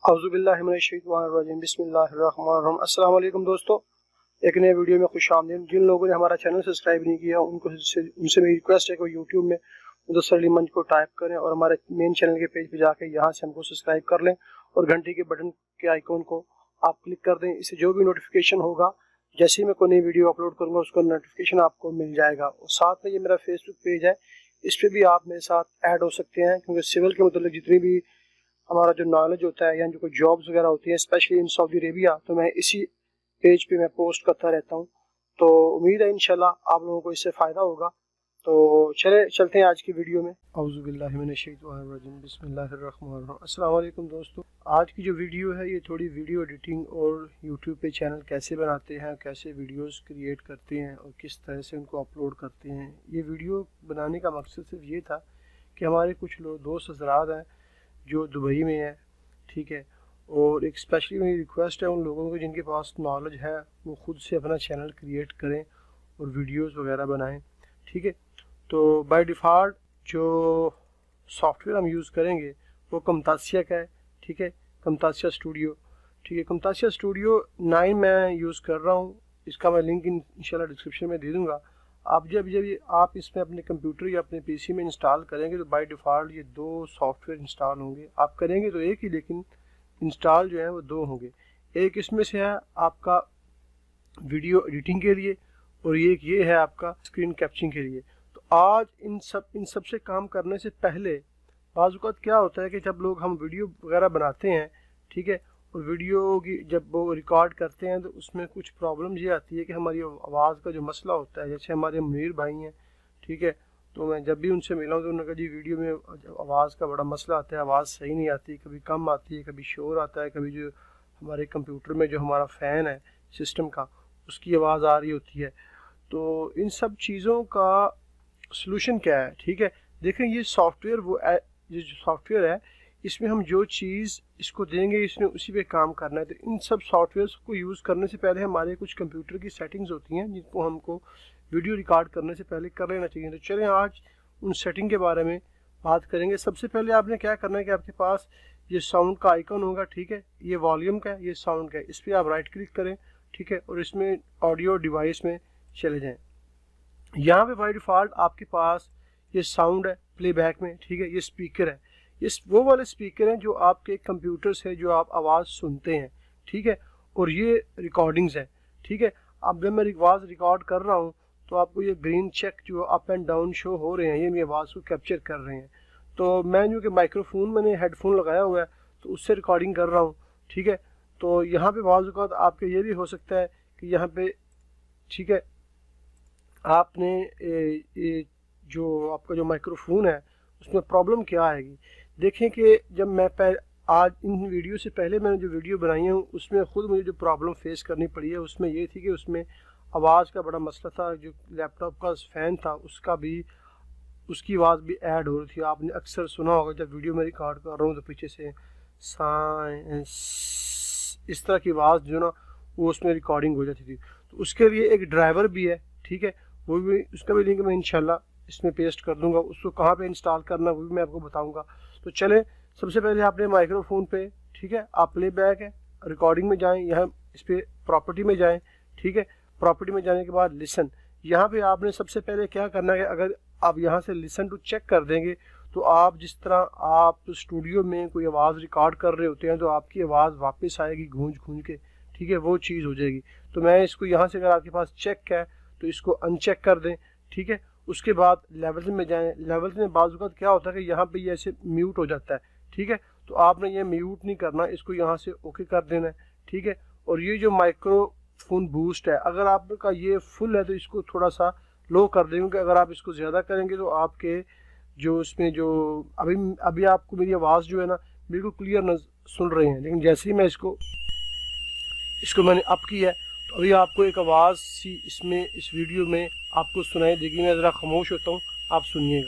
औज़ुबिल्लाहिमिनश्शैतानिर्रजीम बिस्मिल्लाहिर्रहमानिर्रहीम। अस्सलाम वालेकुम दोस्तों, एक नए वीडियो में खुशामदीद। जिन लोगों ने हमारा चैनल सब्सक्राइब नहीं किया उनसे मेरी रिक्वेस्ट है कि यूट्यूब में मुदस्सर अली मंज को टाइप करें और हमारे मेन चैनल के पेज पे जाकर यहाँ से हमको सब्सक्राइब कर लें और घंटी के बटन के आइकॉन को आप क्लिक कर दें। इससे जो भी नोटिफिकेशन होगा, जैसे ही मैं कोई नई वीडियो अपलोड करूँगा उसका नोटिफिकेशन आपको मिल जाएगा। और साथ में ये मेरा फेसबुक पेज है, इस पर भी आप मेरे साथ ऐड हो सकते हैं, क्योंकि सिविल के मतलब जितनी भी हमारा जो नॉलेज होता है या जो कोई जॉब्स वगैरह होती हैं स्पेशली इन सऊदी अरेबिया, तो मैं इसी पेज पे मैं पोस्ट करता रहता हूँ। तो उम्मीद है इंशाल्लाह आप लोगों को इससे फ़ायदा होगा। तो चलते हैं आज की वीडियो में। औज़ुबिल्लाहिमिनश्शैतानिर्रजीम बिस्मिल्लाहिर्रहमानिर्रहीम। अस्सलाम वालेकुम दोस्तों, आज की जो वीडियो है ये थोड़ी वीडियो एडिटिंग और यूट्यूब पे चैनल कैसे बनाते हैं, कैसे वीडियोस क्रिएट करते हैं और किस तरह से उनको अपलोड करते हैं। ये वीडियो बनाने का मकसद सिर्फ ये था कि हमारे कुछ लोग दोस्त हज़रात हैं जो दुबई में है, ठीक है, और एक स्पेशली मेरी रिक्वेस्ट है उन लोगों को जिनके पास नॉलेज है वो ख़ुद से अपना चैनल क्रिएट करें और वीडियोस वगैरह बनाएं, ठीक है। तो बाय डिफ़ॉल्ट जो सॉफ्टवेयर हम यूज़ करेंगे वो कमतासिया का है, ठीक है, कमतासिया स्टूडियो, ठीक है। कमतासिया स्टूडियो 9 मैं यूज़ कर रहा हूँ, इसका मैं लिंक इंशाल्लाह डिस्क्रिप्शन में दे दूँगा। आप जब आप इसमें अपने कंप्यूटर या अपने पीसी में इंस्टॉल करेंगे तो बाय डिफ़ॉल्ट ये 2 सॉफ्टवेयर इंस्टॉल होंगे। आप करेंगे तो एक ही, लेकिन इंस्टॉल जो है वो 2 होंगे। एक इसमें से है आपका वीडियो एडिटिंग के लिए और ये है आपका स्क्रीन कैप्चरिंग के लिए। तो आज इन सब से काम करने से पहले बाज़ औक़ात क्या होता है कि जब लोग हम वीडियो वगैरह बनाते हैं, ठीक है, और वीडियो की जब वो रिकॉर्ड करते हैं तो उसमें कुछ प्रॉब्लम ये आती है कि हमारी आवाज़ का जो मसला होता है, जैसे हमारे मुनीर भाई हैं, ठीक है, तो मैं जब भी उनसे मिला हूँ तो उन्होंने कहा जी वीडियो में आवाज़ का बड़ा मसला आता है, आवाज़ सही नहीं आती, कभी कम आती है, कभी शोर आता है, कभी जो हमारे कंप्यूटर में जो हमारा फ़ैन है सिस्टम का उसकी आवाज़ आ रही होती है। तो इन सब चीज़ों का सलूशन क्या है, ठीक है। देखें ये सॉफ्टवेयर ये जो सॉफ्टवेयर है इसमें हम जो चीज़ इसको देंगे इसने उसी पे काम करना है। तो इन सब सॉफ्टवेयर्स को यूज़ करने से पहले हमारे कुछ कंप्यूटर की सेटिंग्स होती हैं जिनको हमको वीडियो रिकॉर्ड करने से पहले कर लेना चाहिए। तो चलें आज उन सेटिंग के बारे में बात करेंगे। सबसे पहले आपने क्या करना है कि आपके पास ये साउंड का आइकन होगा, ठीक है, ये वॉल्यूम का है, ये साउंड का है, इस पर आप राइट क्लिक करें, ठीक है, और इसमें ऑडियो डिवाइस में चले जाएँ। यहाँ पे बाय डिफ़ॉल्ट आपके पास ये साउंड है प्लेबैक में, ठीक है, ये स्पीकर है, ये वो वाले स्पीकर हैं जो आपके कंप्यूटर से जो आप आवाज़ सुनते हैं, ठीक है, और ये रिकॉर्डिंग्स है, ठीक है। अब जब मैं आवाज़ रिकॉर्ड कर रहा हूँ तो आपको ये ग्रीन चेक जो अप एंड डाउन शो हो रहे हैं ये मेरी आवाज़ को कैप्चर कर रहे हैं। तो मैं जो कि माइक्रोफोन मैंने हेडफोन लगाया हुआ है तो उससे रिकॉर्डिंग कर रहा हूँ, ठीक है। तो यहाँ पे बाज़ औक़ात आपके ये भी हो सकता है कि यहाँ पे, ठीक है, आपने जो आपका जो माइक्रोफोन है उसमें प्रॉब्लम क्या आएगी। देखें कि जब मैं आज इन वीडियो से पहले मैंने जो वीडियो बनाई है उसमें ख़ुद मुझे जो प्रॉब्लम फेस करनी पड़ी है उसमें ये थी कि उसमें आवाज़ का बड़ा मसला था। जो लैपटॉप का फ़ैन था उसकी आवाज़ भी ऐड हो रही थी। आपने अक्सर सुना होगा जब वीडियो में रिकॉर्ड कर रहा हूँ तो पीछे से इस तरह की आवाज़ जो ना वो उसमें रिकॉर्डिंग हो जाती थी। तो उसके लिए एक ड्राइवर भी है, ठीक है, वो भी उसका भी लिंक मैं इंशाल्लाह इसमें पेस्ट कर दूंगा। उसको कहाँ पे इंस्टॉल करना वो भी मैं आपको बताऊंगा। तो चलें, सबसे पहले आपने माइक्रोफोन पे, ठीक है, आप प्लेबैक है, रिकॉर्डिंग में जाएं, यहाँ इस पर प्रॉपर्टी में जाएं, ठीक है। प्रॉपर्टी में जाने के बाद लिसन, यहाँ पे आपने सबसे पहले क्या करना है, अगर आप यहाँ से लिसन टू चेक कर देंगे तो आप जिस तरह आप स्टूडियो में कोई आवाज़ रिकॉर्ड कर रहे होते हैं तो आपकी आवाज़ वापस आएगी गूंज के, ठीक है, वो चीज़ हो जाएगी। तो मैं इसको यहाँ से, अगर आपके पास चेक है तो इसको अनचेक कर दें, ठीक है। उसके बाद लेवल्स में जाएं। लेवल्स में बाज़ औक़ात क्या होता है कि यहाँ पे ये ऐसे म्यूट हो जाता है, ठीक है, तो आपने ये म्यूट नहीं करना, इसको यहाँ से ओके कर देना है, ठीक है। और ये जो माइक्रोफोन बूस्ट है अगर आपका ये फुल है तो इसको थोड़ा सा लो कर दें, क्योंकि अगर आप इसको ज़्यादा करेंगे तो आपके जो इसमें जो अभी आपको मेरी आवाज़ जो है ना बिल्कुल क्लियर सुन रहे हैं, लेकिन जैसे ही मैं इसको मैंने अप किया है तो अभी आपको एक आवाज़ सी इसमें इस वीडियो में आपको सुनाई देगी। मैं ज़रा खामोश होता हूँ, आप सुनिएगा।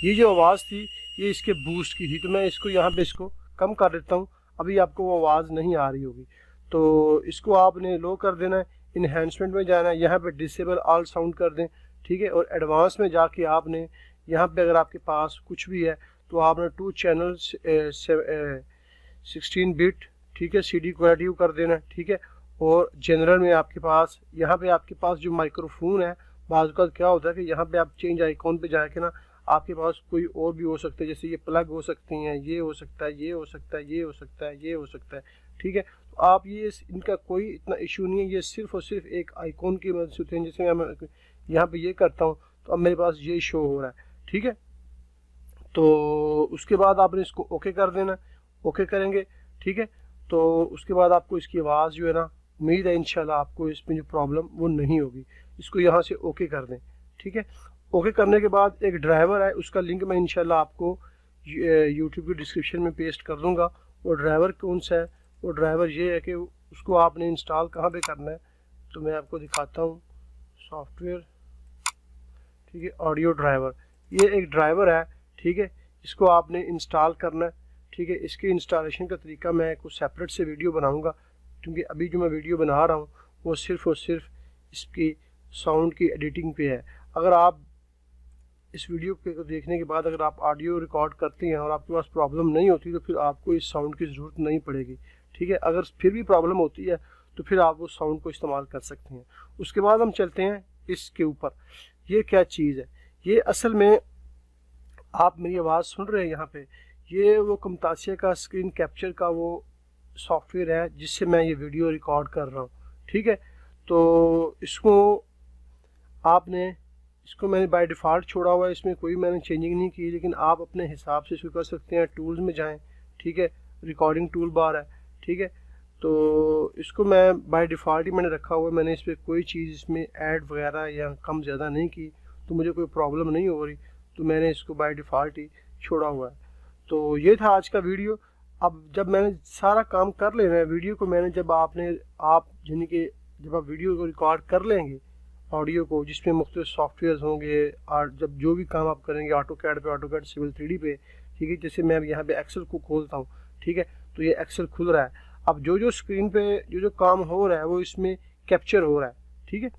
ये जो आवाज़ थी ये इसके बूस्ट की थी, तो मैं इसको यहाँ पे इसको कम कर देता हूँ। अभी आपको वो आवाज़ नहीं आ रही होगी, तो इसको आपने लो कर देना है। इन्हेंसमेंट में जाना है, यहाँ पे डिसेबल ऑल साउंड कर दें, ठीक है, और एडवांस में जाके आपने यहाँ पे अगर आपके पास कुछ भी है तो आपने 2 चैनल 16 बिट, ठीक है, CD क्वालिटी को कर देना, ठीक है। और जनरल में आपके पास यहाँ पे आपके पास जो माइक्रोफोन है, बाज़ का क्या होता है कि यहाँ पे आप चेंज आइकॉन पे जाके ना आपके पास कोई और भी हो सकता है, जैसे ये प्लग हो सकती हैं, ये हो सकता है, ये हो सकता है, ये हो सकता है, ये हो सकता है, ठीक है। तो आप ये इनका कोई इतना इशू नहीं है, ये सिर्फ और सिर्फ एक आइकॉन की मदद से होते हैं। जैसे मैं यहाँ पे ये करता हूँ तो अब मेरे पास ये शो हो रहा है, ठीक है। तो उसके बाद आपने इसको ओके कर देना, ओके करेंगे, ठीक है। तो उसके बाद आपको इसकी आवाज़ जो है ना, उम्मीद है इंशाल्लाह आपको इसमें जो प्रॉब्लम वो नहीं होगी। इसको यहाँ से ओके कर दें, ठीक है। ओके करने के बाद एक ड्राइवर है, उसका लिंक मैं इंशाल्लाह आपको यूट्यूब की डिस्क्रिप्शन में पेस्ट कर दूँगा। वो ड्राइवर कौन सा है? वो ड्राइवर ये है कि उसको आपने इंस्टॉल कहाँ पे करना है, तो मैं आपको दिखाता हूँ। सॉफ्टवेयर, ठीक है, ऑडियो ड्राइवर, ये एक ड्राइवर है, ठीक है। इसको आपने इंस्टॉल करना है, ठीक है। इसके इंस्टॉलेशन का तरीका मैं कुछ सेपरेट से वीडियो बनाऊंगा, क्योंकि अभी जो मैं वीडियो बना रहा हूँ वो सिर्फ और सिर्फ इसकी साउंड की एडिटिंग पे है। अगर आप इस वीडियो को देखने के बाद अगर आप ऑडियो रिकॉर्ड करते हैं और आपके पास प्रॉब्लम नहीं होती, तो फिर आपको इस साउंड की ज़रूरत नहीं पड़ेगी, ठीक है। अगर फिर भी प्रॉब्लम होती है तो फिर आप उस साउंड को इस्तेमाल कर सकते हैं। उसके बाद हम चलते हैं इसके ऊपर। ये क्या चीज़ है? ये असल में आप मेरी आवाज़ सुन रहे हैं यहाँ पे, ये वो कमतासिया का स्क्रीन कैप्चर का वो सॉफ्टवेयर है जिससे मैं ये वीडियो रिकॉर्ड कर रहा हूँ, ठीक है। तो इसको मैंने बाय डिफ़ॉल्ट छोड़ा हुआ है, इसमें कोई मैंने चेंजिंग नहीं की, लेकिन आप अपने हिसाब से इसको कर सकते हैं। टूल्स में जाएं, ठीक है, रिकॉर्डिंग टूल बार है, ठीक है। तो इसको मैं बाय डिफ़ॉल्ट ही मैंने रखा हुआ है, मैंने इस पर कोई चीज़ इसमें ऐड वगैरह या कम ज़्यादा नहीं की, तो मुझे कोई प्रॉब्लम नहीं हो रही, तो मैंने इसको बाय डिफ़ॉल्ट ही छोड़ा हुआ है। तो ये था आज का वीडियो। अब जब मैंने सारा काम कर लेना है, वीडियो को मैंने जब आप यानी कि जब आप वीडियो को रिकॉर्ड कर लेंगे, ऑडियो को, जिसमें मुख्तलिफ सॉफ्टवेयर होंगे, और जब जो भी काम आप करेंगे ऑटोकैड पे, ऑटोकैड सिविल 3D पे, ठीक है। जैसे मैं यहाँ पे एक्सेल को खोलता हूँ, ठीक है, तो ये एक्सेल खुल रहा है। अब जो स्क्रीन पे जो काम हो रहा है वो इसमें कैप्चर हो रहा है, ठीक है।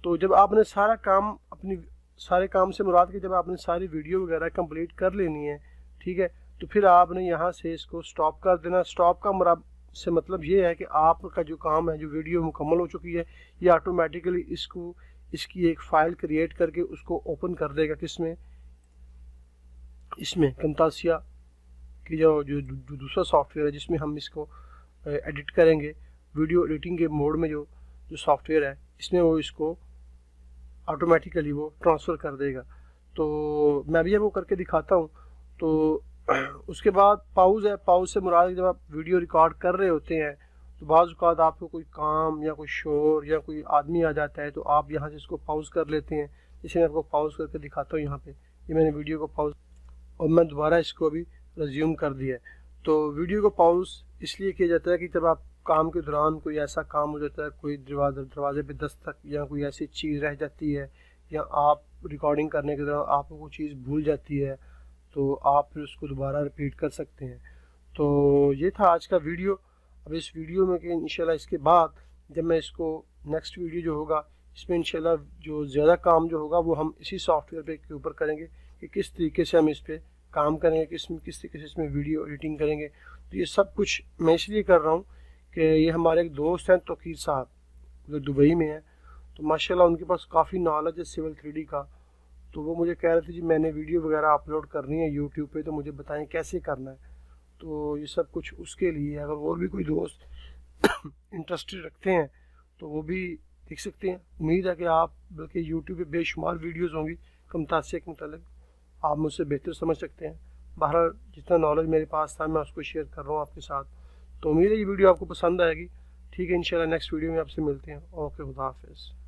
तो जब आपने सारे काम से मुराद के जब आपने सारी वीडियो वगैरह कंप्लीट कर लेनी है, ठीक है, तो फिर आपने यहाँ से इसको स्टॉप कर देना। स्टॉप का से मतलब ये है कि आपका जो काम है, जो वीडियो मुकम्मल हो चुकी है, ये ऑटोमेटिकली इसकी एक फ़ाइल क्रिएट करके उसको ओपन कर देगा। किसमें? इसमें कमतासिया की जो दूसरा सॉफ्टवेयर है जिसमें हम इसको एडिट करेंगे, वीडियो एडिटिंग के मोड में जो सॉफ्टवेयर है, इसमें वो इसको ऑटोमेटिकली वो ट्रांसफ़र कर देगा। तो मैं भी वो करके दिखाता हूँ। तो उसके बाद पाउज़ है। पाउज़ से मुराद जब आप वीडियो रिकॉर्ड कर रहे होते हैं तो बाज़ औक़ात आपको कोई काम या कोई शोर या कोई आदमी आ जाता है, तो आप यहाँ से इसको पाउज़ कर लेते हैं। जैसे मैं आपको पाउज़ करके दिखाता हूँ। यहाँ पे ये मैंने वीडियो को पाउज़ और मैं दोबारा इसको अभी रिज्यूम कर दिया है। तो वीडियो को पाउज़ इसलिए किया जाता है कि जब आप काम के दौरान कोई ऐसा काम हो जाता है, कोई दरवाजे पे दस्तक या कोई ऐसी चीज़ रह जाती है, या आप रिकॉर्डिंग करने के दौरान आपको कोई चीज़ भूल जाती है, तो आप फिर उसको दोबारा रिपीट कर सकते हैं। तो ये था आज का वीडियो। अब इस वीडियो में कि इंशाल्लाह इसके बाद जब मैं इसको नेक्स्ट वीडियो जो होगा, इसमें इंशाल्लाह जो ज़्यादा काम जो होगा वो हम इसी सॉफ्टवेयर पे के ऊपर करेंगे कि किस तरीके से हम इस पर काम करेंगे, किस तरीके से इसमें वीडियो एडिटिंग करेंगे। तो ये सब कुछ मैं इसलिए कर रहा हूँ कि ये हमारे एक दोस्त हैं तौकीर साहब, जो दुबई में हैं, तो माशाल्लाह उनके पास काफ़ी नॉलेज है सिविल 3D का। तो वो मुझे कह रहे थे जी मैंने वीडियो वगैरह अपलोड करनी है यूट्यूब पे, तो मुझे बताएं कैसे करना है। तो ये सब कुछ उसके लिए, अगर और भी कोई दोस्त इंटरेस्टेड रखते हैं तो वो भी देख सकते हैं। उम्मीद है कि आप, बल्कि यूट्यूब पे बेशुमार वीडियोज़ होंगी कमतासिया के मतलब, आप मुझसे बेहतर समझ सकते हैं। बहरहाल जितना नॉलेज मेरे पास था मैं उसको शेयर कर रहा हूँ आपके साथ। तो उम्मीद है ये वीडियो आपको पसंद आएगी। ठीक है, इंशाल्लाह नेक्स्ट वीडियो में आपसे मिलते हैं। ओके, खुदा हाफिज़।